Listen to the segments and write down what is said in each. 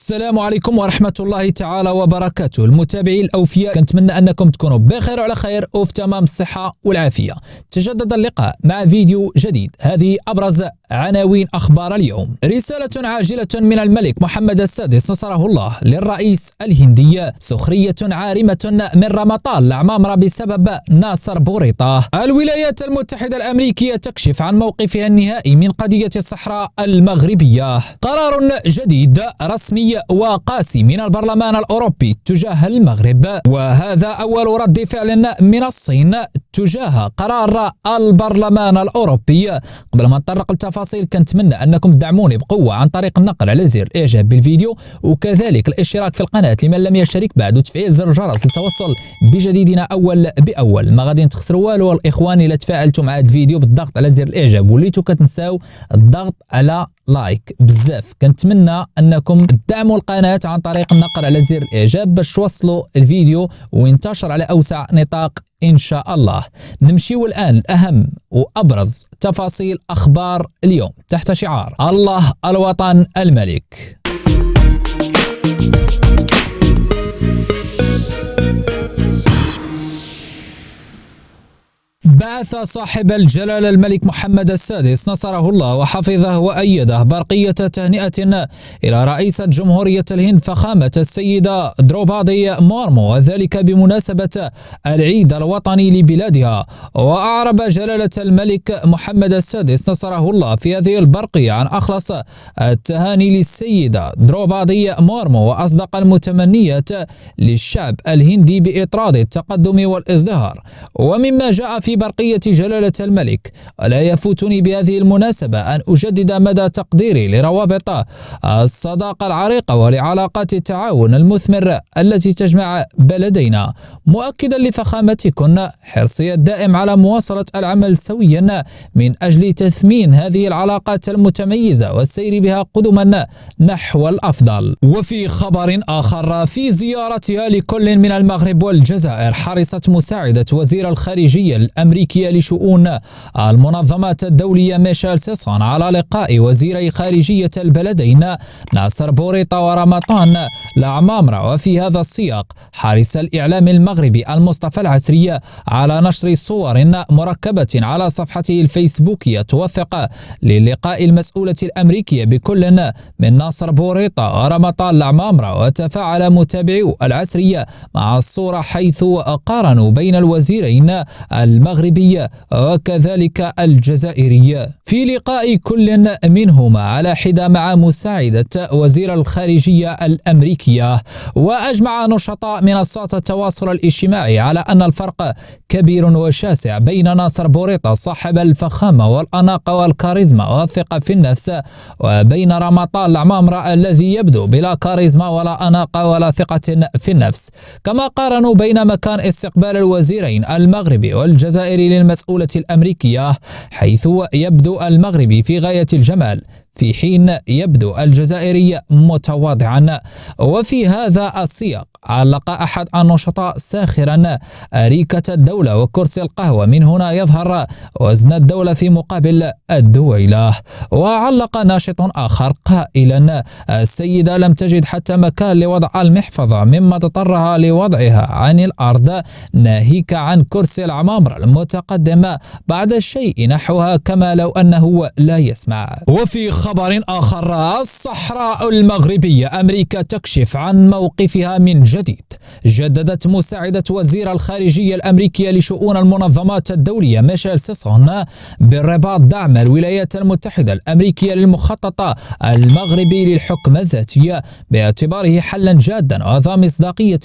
السلام عليكم ورحمة الله تعالى وبركاته. المتابعين الأوفياء، كنتمنى أنكم تكونوا بخير وعلى خير وفي تمام الصحة والعافية. تجدد اللقاء مع فيديو جديد. هذه أبرز عناوين أخبار اليوم. رسالة عاجلة من الملك محمد السادس نصره الله للرئيس الهندي. سخرية عارمة من رمضان العمامرة بسبب ناصر بوريطة. الولايات المتحدة الأمريكية تكشف عن موقفها النهائي من قضية الصحراء المغربية. قرار جديد رسمي وقاسي من البرلمان الأوروبي تجاه المغرب، وهذا أول رد فعل من الصين تجاه قرار البرلمان الأوروبي. قبل ما نطرق التفاصيل، كنتمنى أنكم تدعموني بقوة عن طريق النقر على زر الإعجاب بالفيديو، وكذلك الاشتراك في القناة لمن لم يشترك بعد، وتفعيل زر الجرس للتوصل بجديدنا أول بأول. ما غادي تخسروا والو الإخوان إلا تفاعلتم مع الفيديو بالضغط على زر الإعجاب، وليتو كتنساو الضغط على لايك بزاف. كنتمنى أنكم تدعموا القناة عن طريق النقر على زر الإعجاب باش توصلوا الفيديو وينتشر على أوسع نطاق إن شاء الله. نمشيو الآن الأهم وأبرز تفاصيل أخبار اليوم تحت شعار الله الوطن الملك. بعث صاحب الجلالة الملك محمد السادس نصره الله وحفظه وأيده برقية تهنئة إلى رئيسة جمهورية الهند فخامة السيدة دروبادي مورمو، وذلك بمناسبة العيد الوطني لبلادها. وأعرب جلالة الملك محمد السادس نصره الله في هذه البرقية عن أخلص التهاني للسيدة دروبادي مورمو وأصدق المتمنيات للشعب الهندي بإطراد التقدم والازدهار. ومما جاء في برقية جلالة الملك: لا يفوتني بهذه المناسبة أن أجدد مدى تقديري لروابط الصداقة العريقة ولعلاقات التعاون المثمر التي تجمع بلدينا، مؤكدا لفخامتكن حرصي الدائم على مواصلة العمل سويا من أجل تثمين هذه العلاقات المتميزة والسير بها قدما نحو الأفضل. وفي خبر آخر، في زيارتها لكل من المغرب والجزائر، حرصت مساعدة وزير الخارجية الأمريكية لشؤون المنظمات الدولية ميشيل سيسون على لقاء وزيري خارجية البلدين ناصر بوريطة ورمضان العمامرة. وفي هذا السياق حرص الإعلام المغربي المصطفى العسري على نشر صور مركبة على صفحته الفيسبوكية توثق للقاء المسؤولة الأمريكية بكل من ناصر بوريطة ورمضان العمامرة. وتفاعل متابعو العسرية مع الصورة حيث قارنوا بين الوزيرين المغربية وكذلك الجزائرية في لقاء كل منهما على حدة مع مساعدة وزير الخارجية الأمريكية. وأجمع نشطاء منصات التواصل الاجتماعي على أن الفرق كبير وشاسع بين ناصر بوريطة صاحب الفخامة والأناقة والكاريزما والثقة في النفس، وبين رمضان العمامرة الذي يبدو بلا كاريزما ولا أناقة ولا ثقة في النفس. كما قارنوا بين مكان استقبال الوزيرين المغربي والجزائري للمسؤولة الأمريكية، حيث يبدو المغربي في غاية الجمال في حين يبدو الجزائري متواضعا. وفي هذا السياق علق أحد النشطاء ساخرا أريكة الدولة وكرسي القهوة، من هنا يظهر وزن الدولة في مقابل الدويلة. وعلق ناشط آخر قائلا: السيدة لم تجد حتى مكان لوضع المحفظة مما اضطرها لوضعها عن الأرض، ناهيك عن كرسي العمامرة المتقدم بعد الشيء نحوها كما لو أنه لا يسمع. وفي خبر آخر، الصحراء المغربية، أمريكا تكشف عن موقفها من جديد. جددت مساعدة وزير الخارجية الأمريكية لشؤون المنظمات الدولية ميشيل سيسون بالرباط دعم الولايات المتحدة الأمريكية للمخطط المغربي للحكم الذاتي باعتباره حلا جادا وذا مصداقية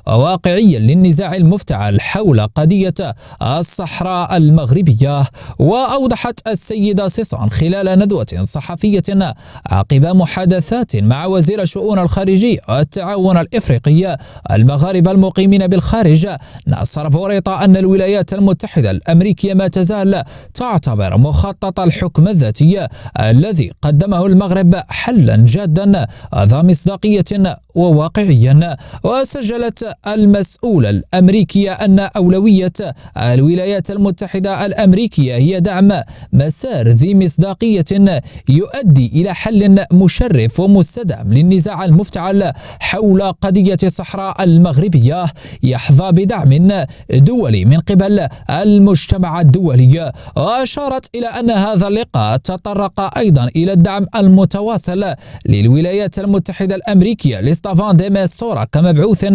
وواقعيا للنزاع المفتعل حول قضية الصحراء المغربية. وأوضحت السيدة سيسون خلال ندوة صحفية عقب محادثات مع وزير شؤون الخارجية والتعاون الإفريقي المغاربة المقيمين بالخارج ناصر بوريطة أن الولايات المتحدة الأمريكية ما تزال تعتبر مخطط الحكم الذاتي الذي قدمه المغرب حلا جادا ذا مصداقية وواقعيا. وسجلت المسؤولة الأمريكية أن أولوية الولايات المتحدة الأمريكية هي دعم مسار ذي مصداقية يؤدي إلى حل مشرف ومستدام للنزاع المفتعل حول قضية الصحراء المغربية يحظى بدعم دولي من قبل المجتمع الدولي. وأشارت إلى أن هذا اللقاء تطرق أيضا إلى الدعم المتواصل للولايات المتحدة الأمريكية لستيفان دي ميستورا كمبعوث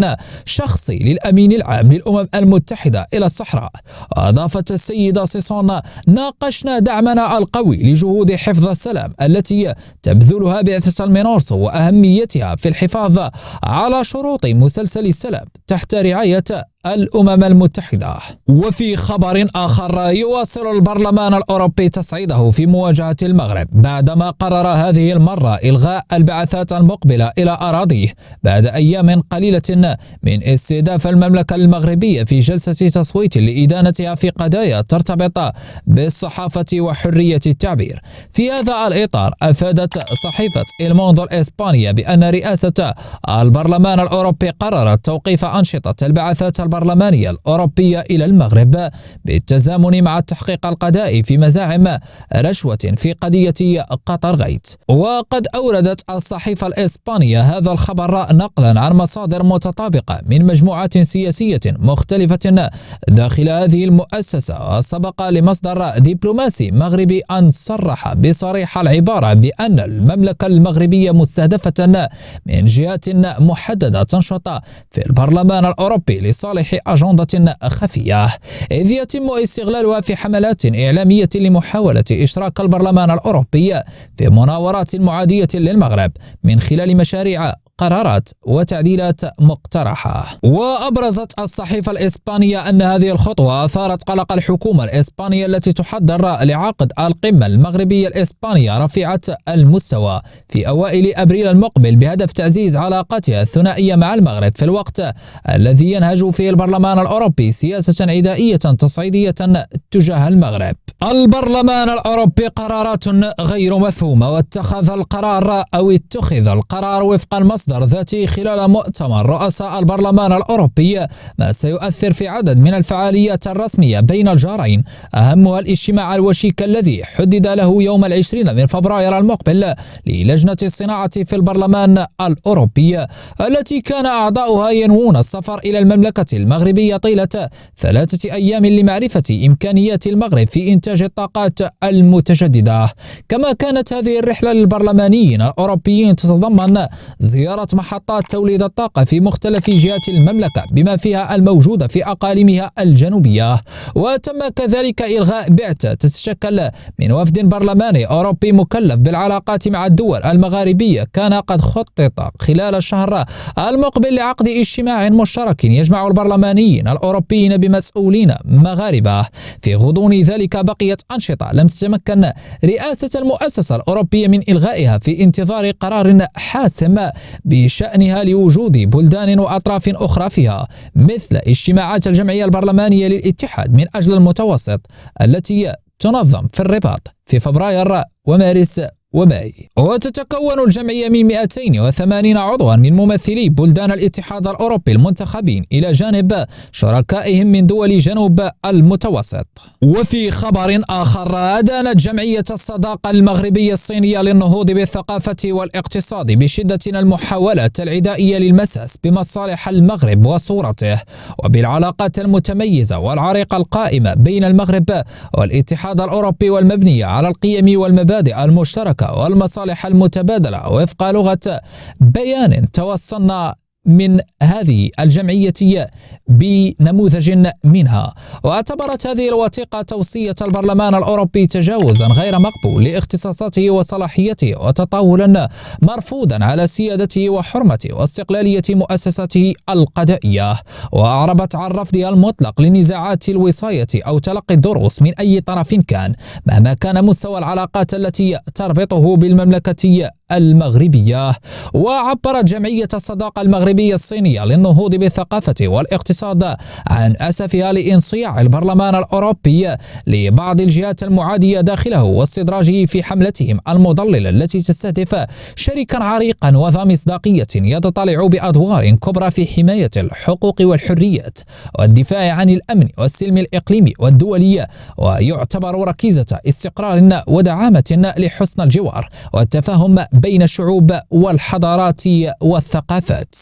شخصي للأمين العام للأمم المتحدة إلى الصحراء. أضافت السيدة سيسون: ناقشنا دعمنا القوي لجهود حفظ السلام التي تبذلها بعثة المينورسو وأهميتها في الحفاظ على شروط مسلسل السلام تحت رعاية الأمم المتحدة. وفي خبر آخر، يواصل البرلمان الأوروبي تصعيده في مواجهة المغرب بعدما قرر هذه المرة إلغاء البعثات المقبلة إلى أراضيه بعد أيام قليلة من استهداف المملكة المغربية في جلسة تصويت لإدانتها في قضايا ترتبط بالصحافة وحرية التعبير. في هذا الإطار، أفادت صحيفة الموندو الإسبانية بأن رئاسة البرلمان الأوروبي قررت توقيف أنشطة البعثات البرلمانية الأوروبية إلى المغرب بالتزامن مع التحقيق القضائي في مزاعم رشوة في قضية قطر غيت. وقد أوردت الصحيفة الإسبانية هذا الخبر نقلا عن مصادر متطابقة من مجموعات سياسية مختلفة داخل هذه المؤسسة. وسبق لمصدر دبلوماسي مغربي أن صرح بصريح العبارة بأن المملكة المغربية مستهدفة من جهات محددة تنشط في البرلمان الأوروبي لصالح أجندة خفية، إذ يتم استغلالها في حملات إعلامية لمحاولة إشراك البرلمان الأوروبي في مناورات معادية للمغرب من خلال مشاريع قرارات وتعديلات مقترحة. وأبرزت الصحيفة الإسبانية أن هذه الخطوة أثارت قلق الحكومة الإسبانية التي تحضر لعقد القمة المغربية الإسبانية رفيعة المستوى في أوائل أبريل المقبل بهدف تعزيز علاقاتها الثنائية مع المغرب في الوقت الذي ينهج فيه البرلمان الأوروبي سياسة عدائية تصعيدية تجاه المغرب. البرلمان الأوروبي قرارات غير مفهومة، واتخذ القرار وفق المصدر ذاته خلال مؤتمر رؤساء البرلمان الأوروبي، ما سيؤثر في عدد من الفعاليات الرسمية بين الجارين، أهمها الاجتماع الوشيك الذي حدد له يوم 20 من فبراير المقبل للجنة الصناعة في البرلمان الأوروبي، التي كان أعضاؤها ينوون السفر إلى المملكة المغربية طيلة 3 أيام لمعرفة إمكانيات المغرب في إنتاج الطاقات المتجددة. كما كانت هذه الرحلة للبرلمانيين الأوروبيين تتضمن زيارة محطات توليد الطاقة في مختلف جهات المملكة بما فيها الموجودة في أقاليمها الجنوبية. وتم كذلك إلغاء بعثة تتشكل من وفد برلماني أوروبي مكلف بالعلاقات مع الدول المغاربية كان قد خطط خلال الشهر المقبل لعقد اجتماع مشترك يجمع البرلمانيين الأوروبيين بمسؤولين مغاربة. في غضون ذلك بقيت أنشطة لم تتمكن رئاسة المؤسسة الأوروبية من إلغائها في انتظار قرار حاسم بشأنها لوجود بلدان وأطراف أخرى فيها، مثل اجتماعات الجمعية البرلمانية للاتحاد من أجل المتوسط التي تنظم في الرباط في فبراير ومارس وماي. وتتكون الجمعية من 280 عضوا من ممثلي بلدان الاتحاد الأوروبي المنتخبين إلى جانب شركائهم من دول جنوب المتوسط. وفي خبر آخر، أدانت جمعية الصداقة المغربية الصينية للنهوض بالثقافة والاقتصاد بشدة المحاولات العدائية للمساس بمصالح المغرب وصورته وبالعلاقات المتميزة والعريقة القائمة بين المغرب والاتحاد الأوروبي والمبنية على القيم والمبادئ المشتركة والمصالح المتبادلة وفق لغة بيان توصلنا من هذه الجمعية بنموذج منها. واعتبرت هذه الوثيقة توصية البرلمان الأوروبي تجاوزا غير مقبول لاختصاصاته وصلاحيته وتطاولا مرفوضا على سيادته وحرمته واستقلالية مؤسساته القضائية. وأعربت عن رفضها المطلق لنزاعات الوصاية أو تلقي الدروس من أي طرف كان مهما كان مستوى العلاقات التي تربطه بالمملكة المغربية. وعبرت جمعية الصداقة المغربية الصليبية الصينية للنهوض بالثقافة والاقتصاد عن أسفها لانصياع البرلمان الأوروبي لبعض الجهات المعادية داخله واستدراجه في حملتهم المضللة التي تستهدف شريكا عريقا وذا مصداقية يتطلع بأدوار كبرى في حماية الحقوق والحريات والدفاع عن الأمن والسلم الإقليمي والدولي، ويعتبر ركيزة استقرار ودعامة لحسن الجوار والتفاهم بين الشعوب والحضارات والثقافات.